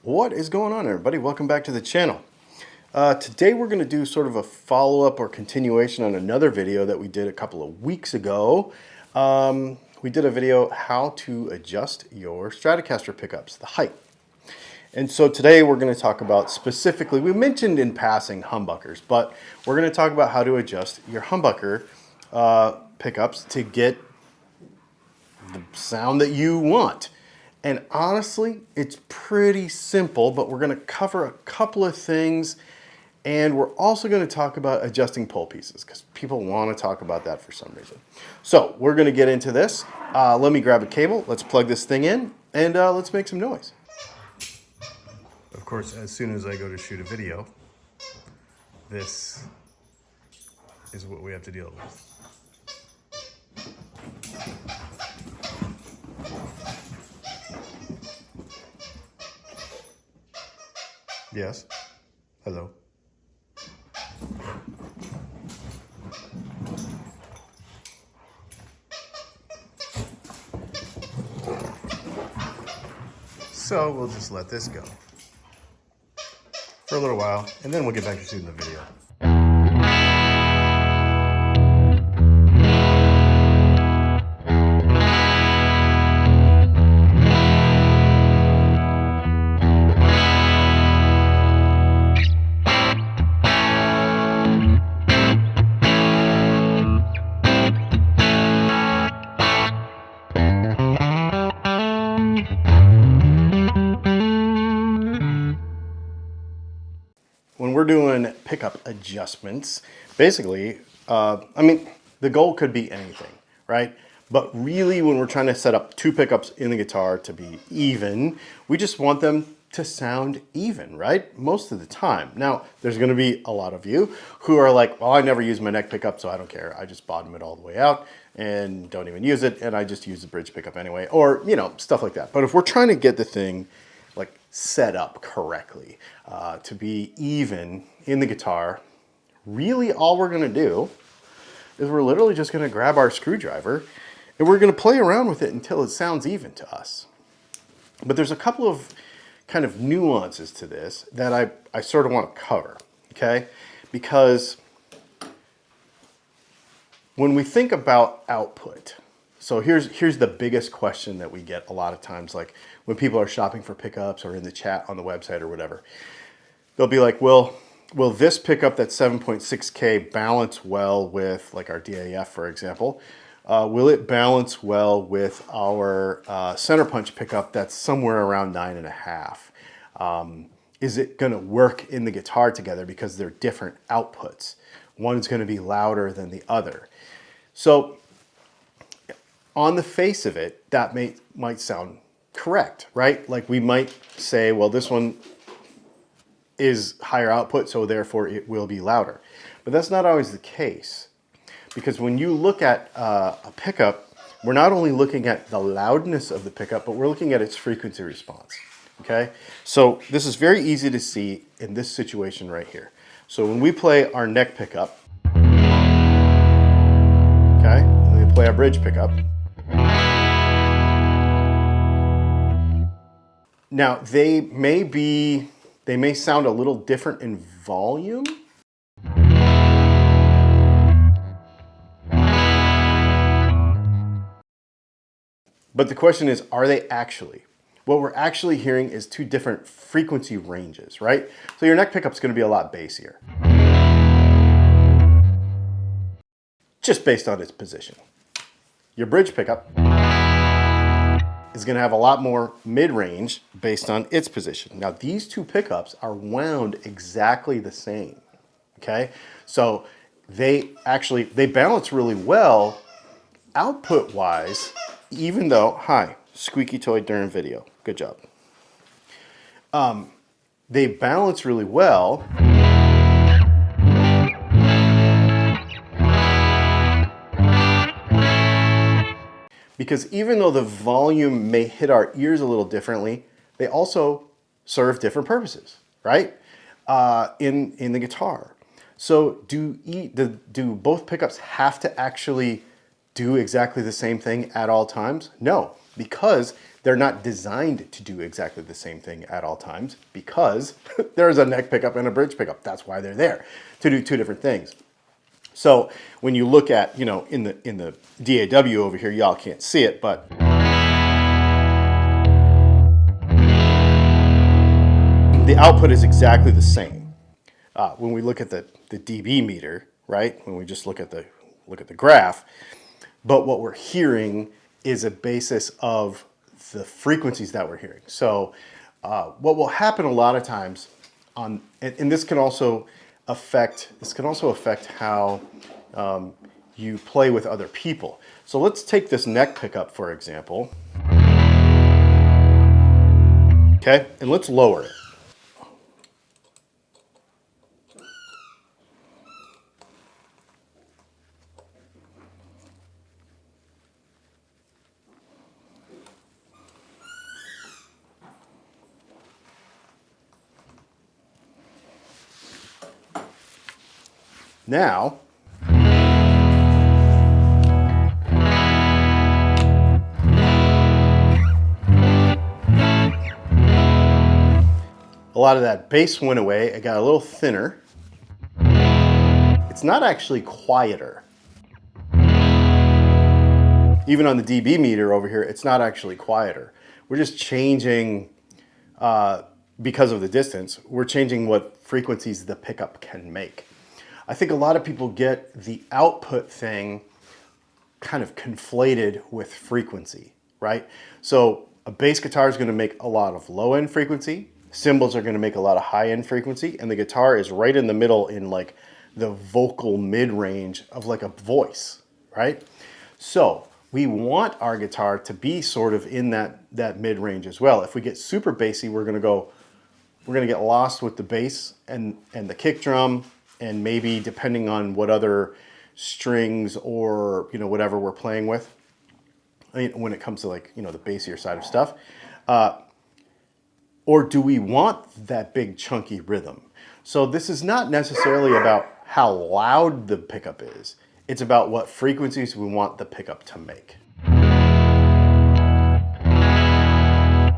What is going on, everybody? Welcome back to the channel. Today we're going to do sort of a follow-up or continuation on another video that we did a couple of weeks ago. We did a video how to adjust your Stratocaster pickups, the height. And so today we're going to talk about specifically, we mentioned in passing humbuckers, but we're going to talk about how to adjust your humbucker pickups to get the sound that you want. And honestly, it's pretty simple, but we're going to cover a couple of things, and we're also going to talk about adjusting pole pieces because people want to talk about that for some reason. So we're going to get into this. Let me grab a cable. Let's plug this thing in, and let's make some noise. Of course, as soon as I go to shoot a video, this is what we have to deal with. Yes. Hello. So we'll just let this go for a little while, and then we'll get back to shooting the video. When we're doing pickup adjustments, basically, the goal could be anything, right? But really, when we're trying to set up two pickups in the guitar to be even, we just want them to sound even, right? Most of the time. Now, there's gonna be a lot of you who are like, well, I never use my neck pickup, so I don't care. I just bottom it all the way out and don't even use it, and I just use the bridge pickup anyway, or, you know, stuff like that. But if we're trying to get the thing like set up correctly to be even in the guitar, really all we're going to do is we're literally just going to grab our screwdriver and we're going to play around with it until it sounds even to us. But there's a couple of kind of nuances to this that I sort of want to cover, okay? Because when we think about output, so here's the biggest question that we get a lot of times, like when people are shopping for pickups or in the chat on the website or whatever. They'll be like, well, will this pickup that's 7.6K balance well with like our DAF, for example? Will it balance well with our center punch pickup that's somewhere around 9.5? Is it going to work in the guitar together because they're different outputs? One's going to be louder than the other. So on the face of it, that might sound correct, right? Like we might say, well, this one is higher output, so therefore it will be louder. But that's not always the case, because when you look at a pickup, we're not only looking at the loudness of the pickup, but we're looking at its frequency response, okay? So this is very easy to see in this situation right here. So when we play our neck pickup, okay, and we play our bridge pickup, now, they may sound a little different in volume. But the question is, are they actually? What we're actually hearing is two different frequency ranges, right? So your neck pickup's gonna be a lot bassier, just based on its position. Your bridge pickup is going to have a lot more mid-range based on its position. Now, these two pickups are wound exactly the same, okay? So they balance really well output-wise, even though, hi, squeaky toy during video, good job. They balance really well because even though the volume may hit our ears a little differently, they also serve different purposes, right? In the guitar. So do both pickups have to actually do exactly the same thing at all times? No, because They're not designed to do exactly the same thing at all times because there's a neck pickup and a bridge pickup. That's why they're there, to do two different things. So when you look at, you know, in the DAW over here, y'all can't see it, but the output is exactly the same. When we look at the dB meter, right? When we just look at the graph, but what we're hearing is a basis of the frequencies that we're hearing. So what will happen a lot of times and this can also affect how you play with other people. So let's take this neck pickup, for example. Okay, and let's lower it. Now, a lot of that bass went away. It got a little thinner. It's not actually quieter. Even on the dB meter over here, it's not actually quieter. We're just changing, because of the distance, we're changing what frequencies the pickup can make. I think a lot of people get the output thing kind of conflated with frequency, right? So a bass guitar is going to make a lot of low end frequency, cymbals are going to make a lot of high end frequency, and the guitar is right in the middle in like the vocal mid range of like a voice, right? So we want our guitar to be sort of in that mid range as well. If we get super bassy, we're going to get lost with the bass and the kick drum, and maybe depending on what other strings or, you know, whatever we're playing with, when it comes to, like, you know, the bassier side of stuff. Or do we want that big chunky rhythm? So this is not necessarily about how loud the pickup is. It's about what frequencies we want the pickup to make.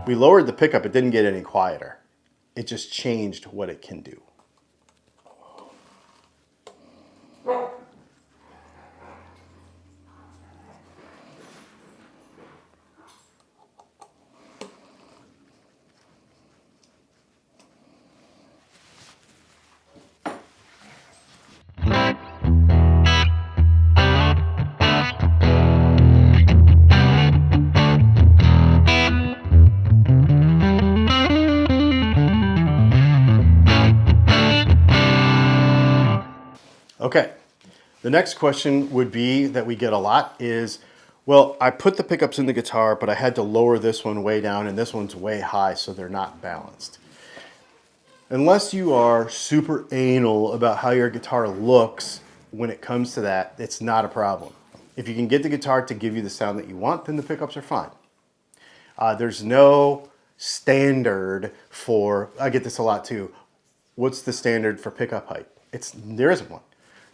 We lowered the pickup, it didn't get any quieter. It just changed what it can do. Okay, the next question would be that we get a lot is, well, I put the pickups in the guitar, but I had to lower this one way down and this one's way high, so they're not balanced. Unless you are super anal about how your guitar looks when it comes to that, it's not a problem. If you can get the guitar to give you the sound that you want, then the pickups are fine. There's no standard for, I get this a lot too, what's the standard for pickup height? There isn't one.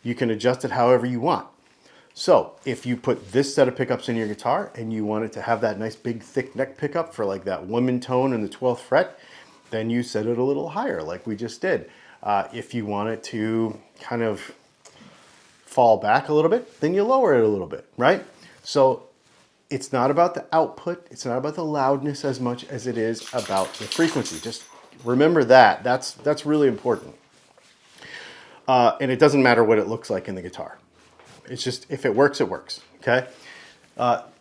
You can adjust it however you want. So if you put this set of pickups in your guitar and you want it to have that nice big thick neck pickup for like that woman tone in the 12th fret, then you set it a little higher like we just did. If you want it to kind of fall back a little bit, then you lower it a little bit, right? So it's not about the output, it's not about the loudness as much as it is about the frequency. Just remember that. That's really important. And it doesn't matter what it looks like in the guitar. It's just, if it works, it works, okay?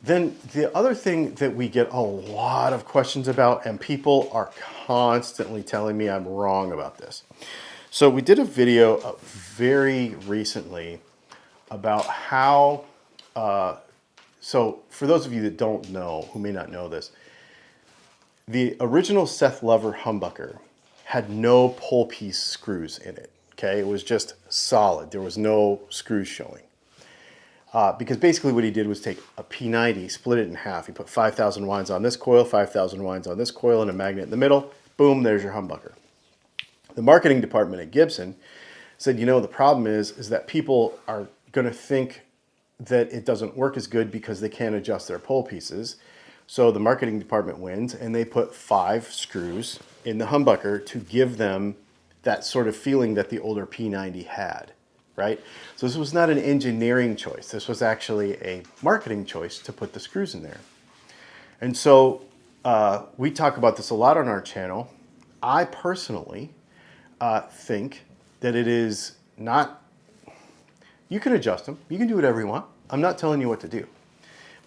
Then the other thing that we get a lot of questions about, and people are constantly telling me I'm wrong about this. So we did a video very recently about how, so for those of you that don't know, who may not know this, the original Seth Lover humbucker had no pole piece screws in it. Okay, it was just solid. There was no screws showing. Because basically what he did was take a P90, split it in half. He put 5,000 winds on this coil, 5,000 winds on this coil, and a magnet in the middle. Boom, there's your humbucker. The marketing department at Gibson said, you know, the problem is that people are going to think that it doesn't work as good because they can't adjust their pole pieces. So the marketing department wins, and they put 5 screws in the humbucker to give them that sort of feeling that the older P90 had, right? So this was not an engineering choice. This was actually a marketing choice to put the screws in there. And so we talk about this a lot on our channel. I personally think that it is not, you can adjust them. You can do whatever you want. I'm not telling you what to do.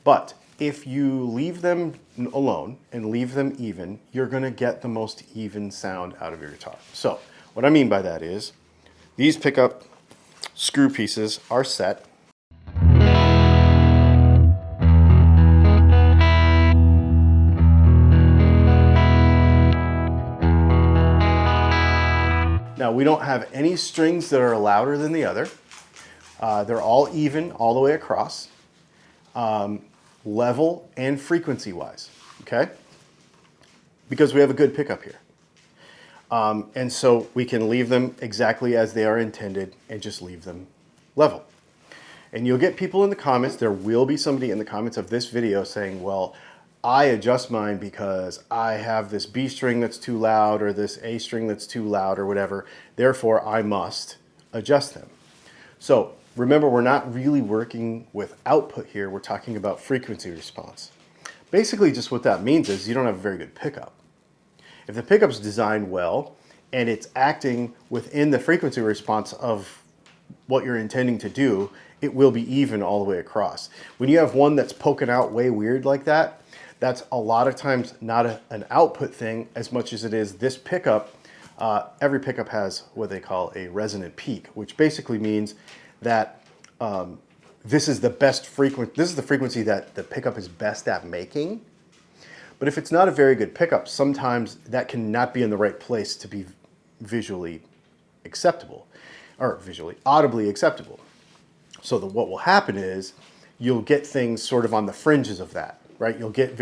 But if you leave them alone and leave them even, you're going to get the most even sound out of your guitar. So what I mean by that is these pickup screw pieces are set. Now we don't have any strings that are louder than the other. They're all even all the way across. Level and frequency wise, okay? Because we have a good pickup here. And so we can leave them exactly as they are intended and just leave them level. And you'll get people in the comments, there will be somebody in the comments of this video saying, well, I adjust mine because I have this B string that's too loud or this A string that's too loud or whatever, therefore I must adjust them. So remember, we're not really working with output here, we're talking about frequency response. Basically just what that means is you don't have a very good pickup. If the pickup's designed well and it's acting within the frequency response of what you're intending to do, it will be even all the way across. When you have one that's poking out way weird like that, that's a lot of times not an output thing as much as it is this pickup. Every pickup has what they call a resonant peak, which basically means that this is the frequency that the pickup is best at making. But if it's not a very good pickup, sometimes that can not be in the right place to be visually acceptable, or audibly acceptable. So what will happen is you'll get things sort of on the fringes of that, right? You'll get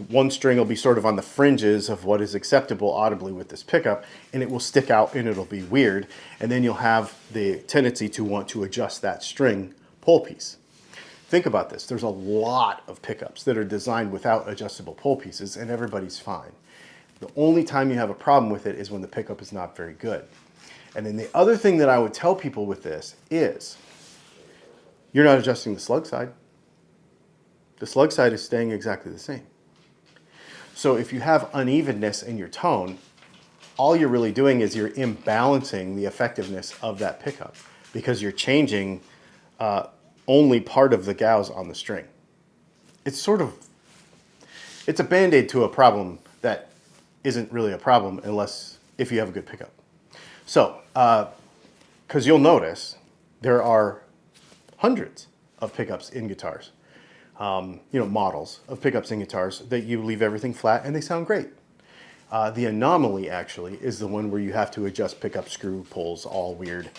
one string will be sort of on the fringes of what is acceptable audibly with this pickup, and it will stick out and it'll be weird. And then you'll have the tendency to want to adjust that string pull piece. Think about this. There's a lot of pickups that are designed without adjustable pull pieces, and everybody's fine. The only time you have a problem with it is when the pickup is not very good. And then the other thing that I would tell people with this is you're not adjusting the slug side. The slug side is staying exactly the same. So if you have unevenness in your tone, all you're really doing is you're imbalancing the effectiveness of that pickup because you're changing only part of the gauge on the string. It's a band-aid to a problem that isn't really a problem if you have a good pickup. So, because you'll notice there are hundreds of pickups in guitars. Models of pickups in guitars that you leave everything flat and they sound great. The anomaly actually is the one where you have to adjust pickup screw pulls all weird,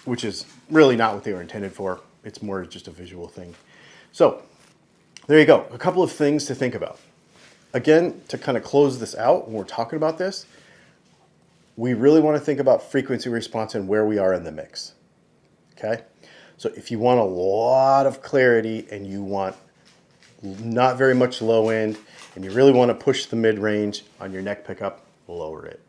which is really not what they were intended for. It's more just a visual thing. So there you go. A couple of things to think about. Again, to kind of close this out when we're talking about this, we really want to think about frequency response and where we are in the mix. Okay? So if you want a lot of clarity and you want not very much low end and you really want to push the mid-range on your neck pickup, lower it.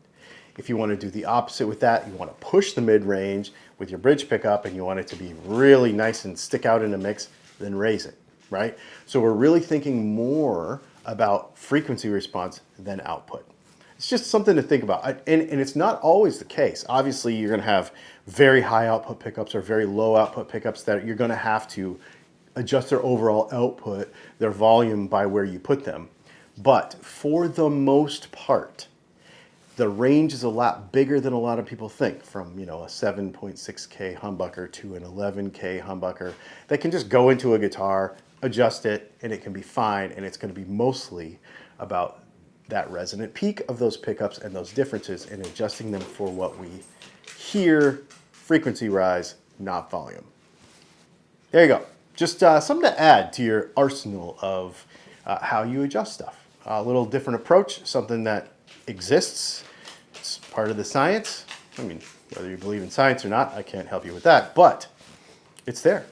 If you want to do the opposite with that, you want to push the mid-range with your bridge pickup and you want it to be really nice and stick out in the mix, then raise it, right? So we're really thinking more about frequency response than output. It's just something to think about. And it's not always the case. Obviously, you're going to have very high output pickups or very low output pickups that you're going to have to adjust their overall output, their volume by where you put them. But for the most part, the range is a lot bigger than a lot of people think, from a 7.6K humbucker to an 11K humbucker that can just go into a guitar, adjust it, and it can be fine. And it's going to be mostly about that resonant peak of those pickups and those differences and adjusting them for what we hear, frequency rise, not volume. There you go. Just something to add to your arsenal of how you adjust stuff. A little different approach, something that exists. It's part of the science. I mean, whether you believe in science or not, I can't help you with that, but it's there.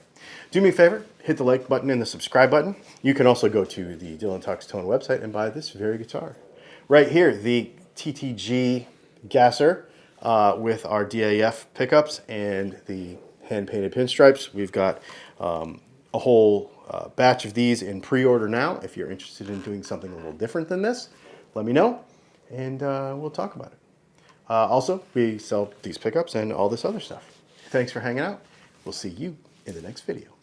Do me a favor, hit the like button and the subscribe button. You can also go to the Dylan Talks Tone website and buy this very guitar. Right here, the TTG gasser with our DAF pickups and the hand-painted pinstripes. We've got a whole batch of these in pre-order now. If you're interested in doing something a little different than this, let me know, and we'll talk about it. Also, we sell these pickups and all this other stuff. Thanks for hanging out. We'll see you in the next video.